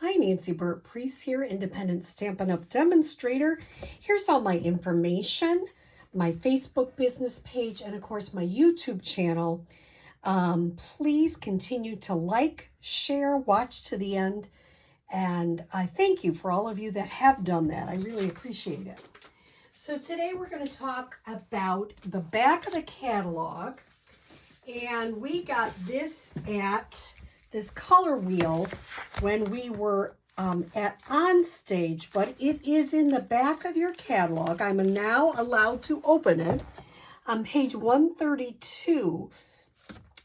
Hi, Nancy Burt-Preece here, Independent Stampin' Up! Demonstrator. Here's all my information, my Facebook business page, and of course my YouTube channel. Please continue to like, share, watch to the end, and I thank you for all of you that have done that. I really appreciate it. So today we're going to talk about the back of the catalog, and we got this at this color wheel when we were at OnStage, but it is in the back of your catalog. I'm now allowed to open it. On page 132,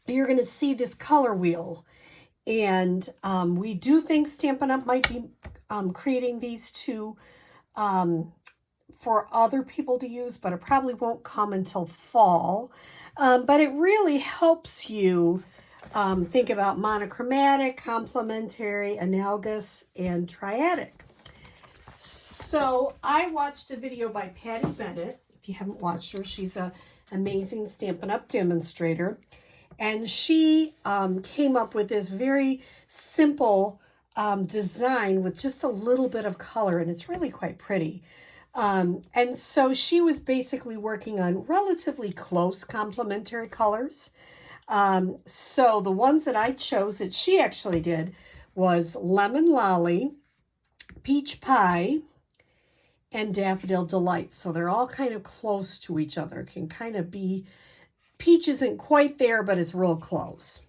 you're going to see this color wheel. And we do think Stampin' Up! Might be creating these two for other people to use, but it probably won't come until fall. But it really helps you think about monochromatic, complementary, analogous, and triadic. So I watched a video by Patty Bennett. If you haven't watched her, she's an amazing Stampin' Up! Demonstrator. And she came up with this very simple design with just a little bit of color, and it's really quite pretty. And so she was basically working on relatively close complementary colors. So the ones that I chose that she actually did was Lemon Lolly, Peach Pie, and Daffodil Delight. So they're all kind of close to each other. It can kind of be, peach isn't quite there, but it's real close.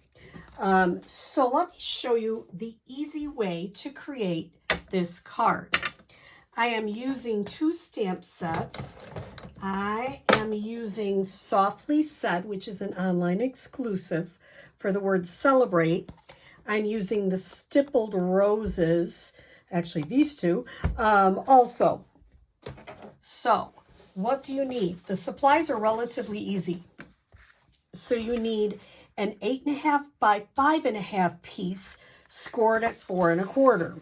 So let me show you the easy way to create this card. I am using 2 stamp sets. I am using Softly Set, which is an online exclusive for the word celebrate. I'm using the Stippled Roses, actually these two, also. So what do you need? The supplies are relatively easy. So you need an 8.5 by 5.5 piece scored at 4 1/4.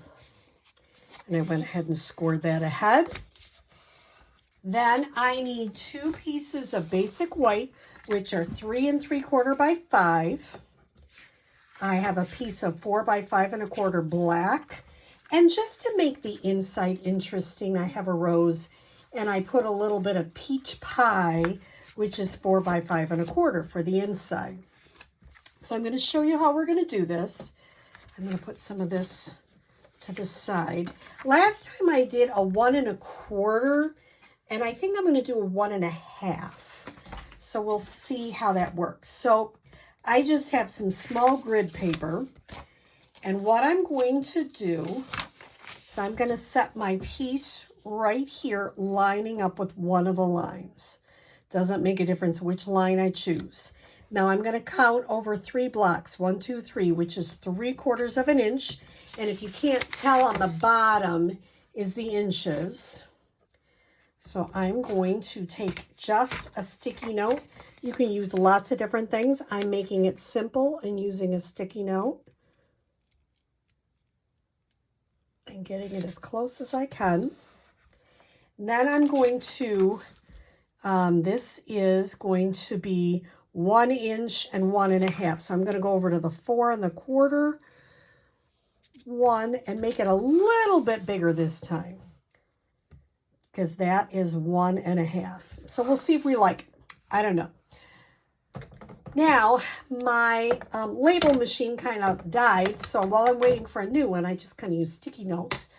And I went ahead and scored that ahead. Then I need 2 pieces of basic white, which are 3 3/4 by 5. I have a piece of 4 by 5 1/4 black. And just to make the inside interesting, I have a rose, and I put a little bit of peach pie, which is 4 by 5 1/4 for the inside. So I'm going to show you how we're going to do this. I'm going to put some of this to the side. Last time I did a 1 1/4, and I think I'm going to do a 1 1/2. So we'll see how that works. So I just have some small grid paper, and what I'm going to do is I'm going to set my piece right here lining up with one of the lines. Doesn't make a difference which line I choose. Now I'm going to count over 3 blocks, 1, 2, 3, which is 3/4 of an inch. And if you can't tell, on the bottom is the inches. So I'm going to take just a sticky note. You can use lots of different things. I'm making it simple and using a sticky note and getting it as close as I can. And then I'm going to, this is going to be 1 inch and 1 1/2. So I'm going to go over to the 4 1/4, 1, and make it a little bit bigger this time, because that is 1 1/2. So we'll see if we like it. I don't know. Now, my label machine kind of died, so while I'm waiting for a new one, I just kind of use sticky notes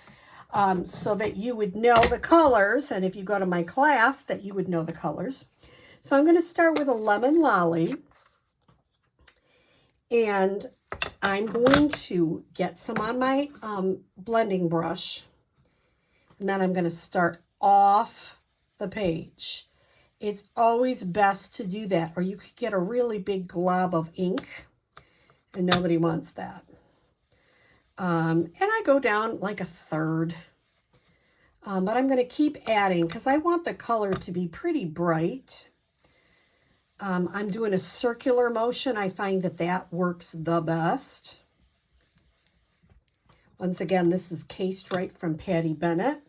so that you would know the colors, and if you go to my class, that you would know the colors. So I'm going to start with a Lemon Lolly, and I'm going to get some on my blending brush, and then I'm going to start off the page. It's always best to do that, or you could get a really big glob of ink, and nobody wants that. And I go down like a 1/3. But I'm going to keep adding because I want the color to be pretty bright. I'm doing a circular motion. I find that that works the best. Once again, this is Cased Right from Patty Bennett.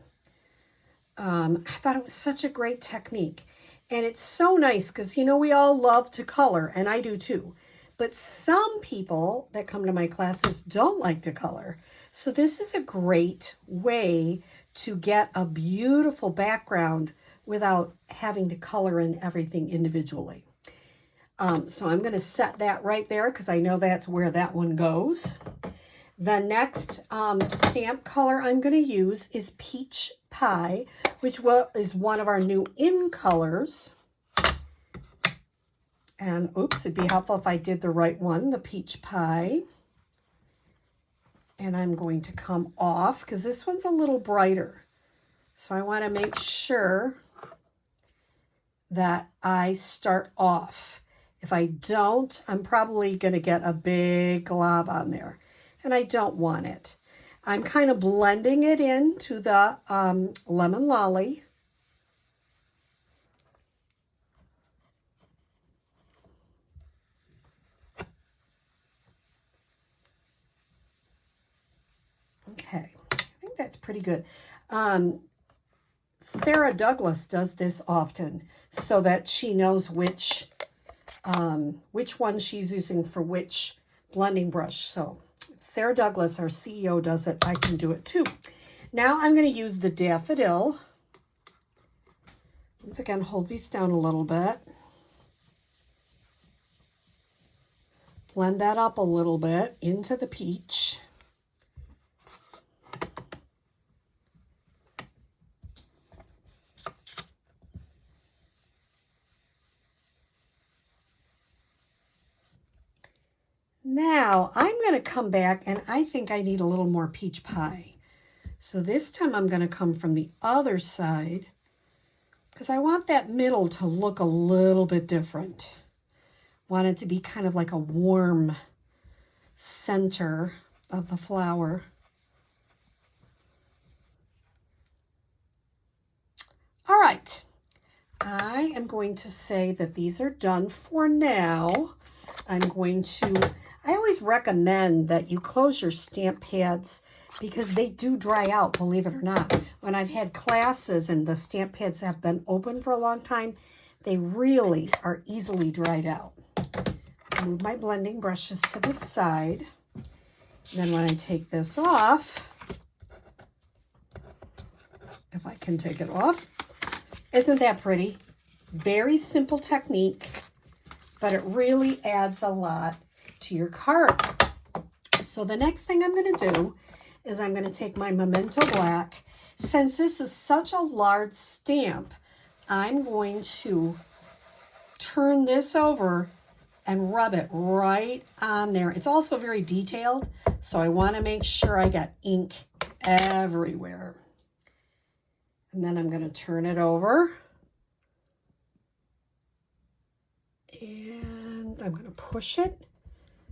I thought it was such a great technique. And it's so nice because, you know, we all love to color, and I do too. But some people that come to my classes don't like to color. So this is a great way to get a beautiful background without having to color in everything individually. So I'm going to set that right there because I know that's where that one goes. The next stamp color I'm going to use is Peach Pie, which is one of our new in colors. And oops, it'd be helpful if I did the right one, the Peach Pie. And I'm going to come off because this one's a little brighter. So I want to make sure that I start off. If I don't, I'm probably going to get a big glob on there. And I don't want it. I'm kind of blending it into the Lemon Lolly. Okay, I think that's pretty good. Sarah Douglas does this often so that she knows which one she's using for which blending brush. So Sarah Douglas, our CEO, does it. I can do it too. Now I'm going to use the Daffodil. Once again, hold these down a little bit. Blend that up a little bit into the peach. Now I'm going to come back and I think I need a little more Peach Pie. So this time I'm going to come from the other side because I want that middle to look a little bit different. Want it to be kind of like a warm center of the flower. All right, I am going to say that these are done for now. I always recommend that you close your stamp pads because they do dry out, believe it or not. When I've had classes and the stamp pads have been open for a long time, they really are easily dried out. Move my blending brushes to the side. Then when I take this off, if I can take it off, isn't that pretty? Very simple technique, but it really adds a lot to your card. So the next thing I'm going to do is I'm going to take my Memento Black. Since this is such a large stamp, I'm going to turn this over and rub it right on there. It's also very detailed, so I want to make sure I got ink everywhere. And then I'm going to turn it over. And I'm going to push it.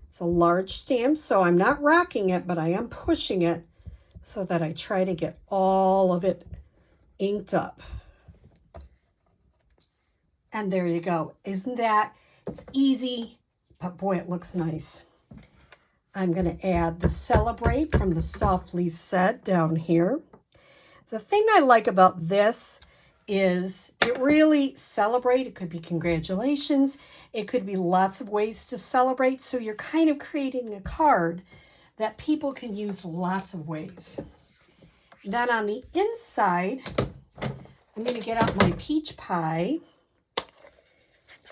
It's a large stamp, so I'm not rocking it, but I am pushing it so that I try to get all of it inked up. And there you go. Isn't that? It's easy, but boy, it looks nice. I'm going to add the Celebrate from the Softly Said down here. The thing I like about this is it really celebrate. It could be congratulations. It could be lots of ways to celebrate. So you're kind of creating a card that people can use lots of ways. Then on the inside, I'm going to get out my Peach Pie.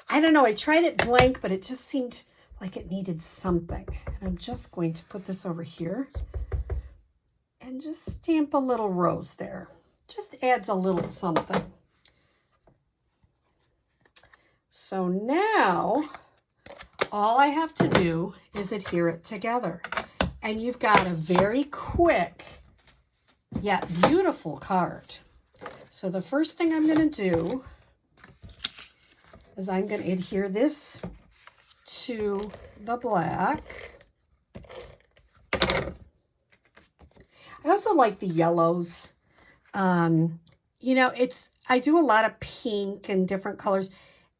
I don't know, I tried it blank, but it just seemed like it needed something. And I'm just going to put this over here and just stamp a little rose there. Just adds a little something. So now all I have to do is adhere it together. And you've got a very quick yet beautiful card. So the first thing I'm going to do is I'm going to adhere this to the black. I also like the yellows. You know, I do a lot of pink and different colors,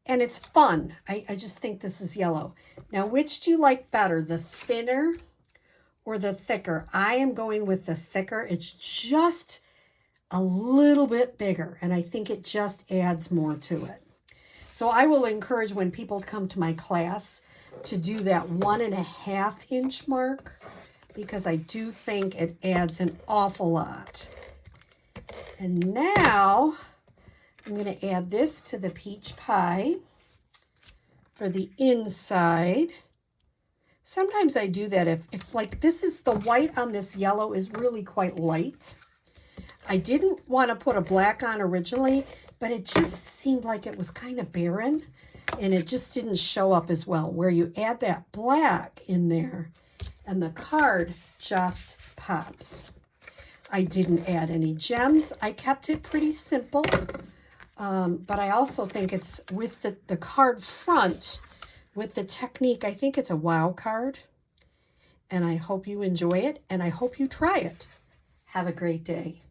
and it's fun. I just think this is yellow. Now, which do you like better, the thinner or the thicker? I am going with the thicker. It's just a little bit bigger, and I think it just adds more to it. So I will encourage when people come to my class to do that 1.5 inch mark because I do think it adds an awful lot. And now I'm going to add this to the peach pie for the inside. Sometimes I do that if like this is the white on this yellow is really quite light. I didn't want to put a black on originally, but it just seemed like it was kind of barren and it just didn't show up as well. Where you add that black in there and the card just pops. I didn't add any gems. I kept it pretty simple, but I also think it's with the card front, with the technique, I think it's a wow card. And I hope you enjoy it and I hope you try it. Have a great day.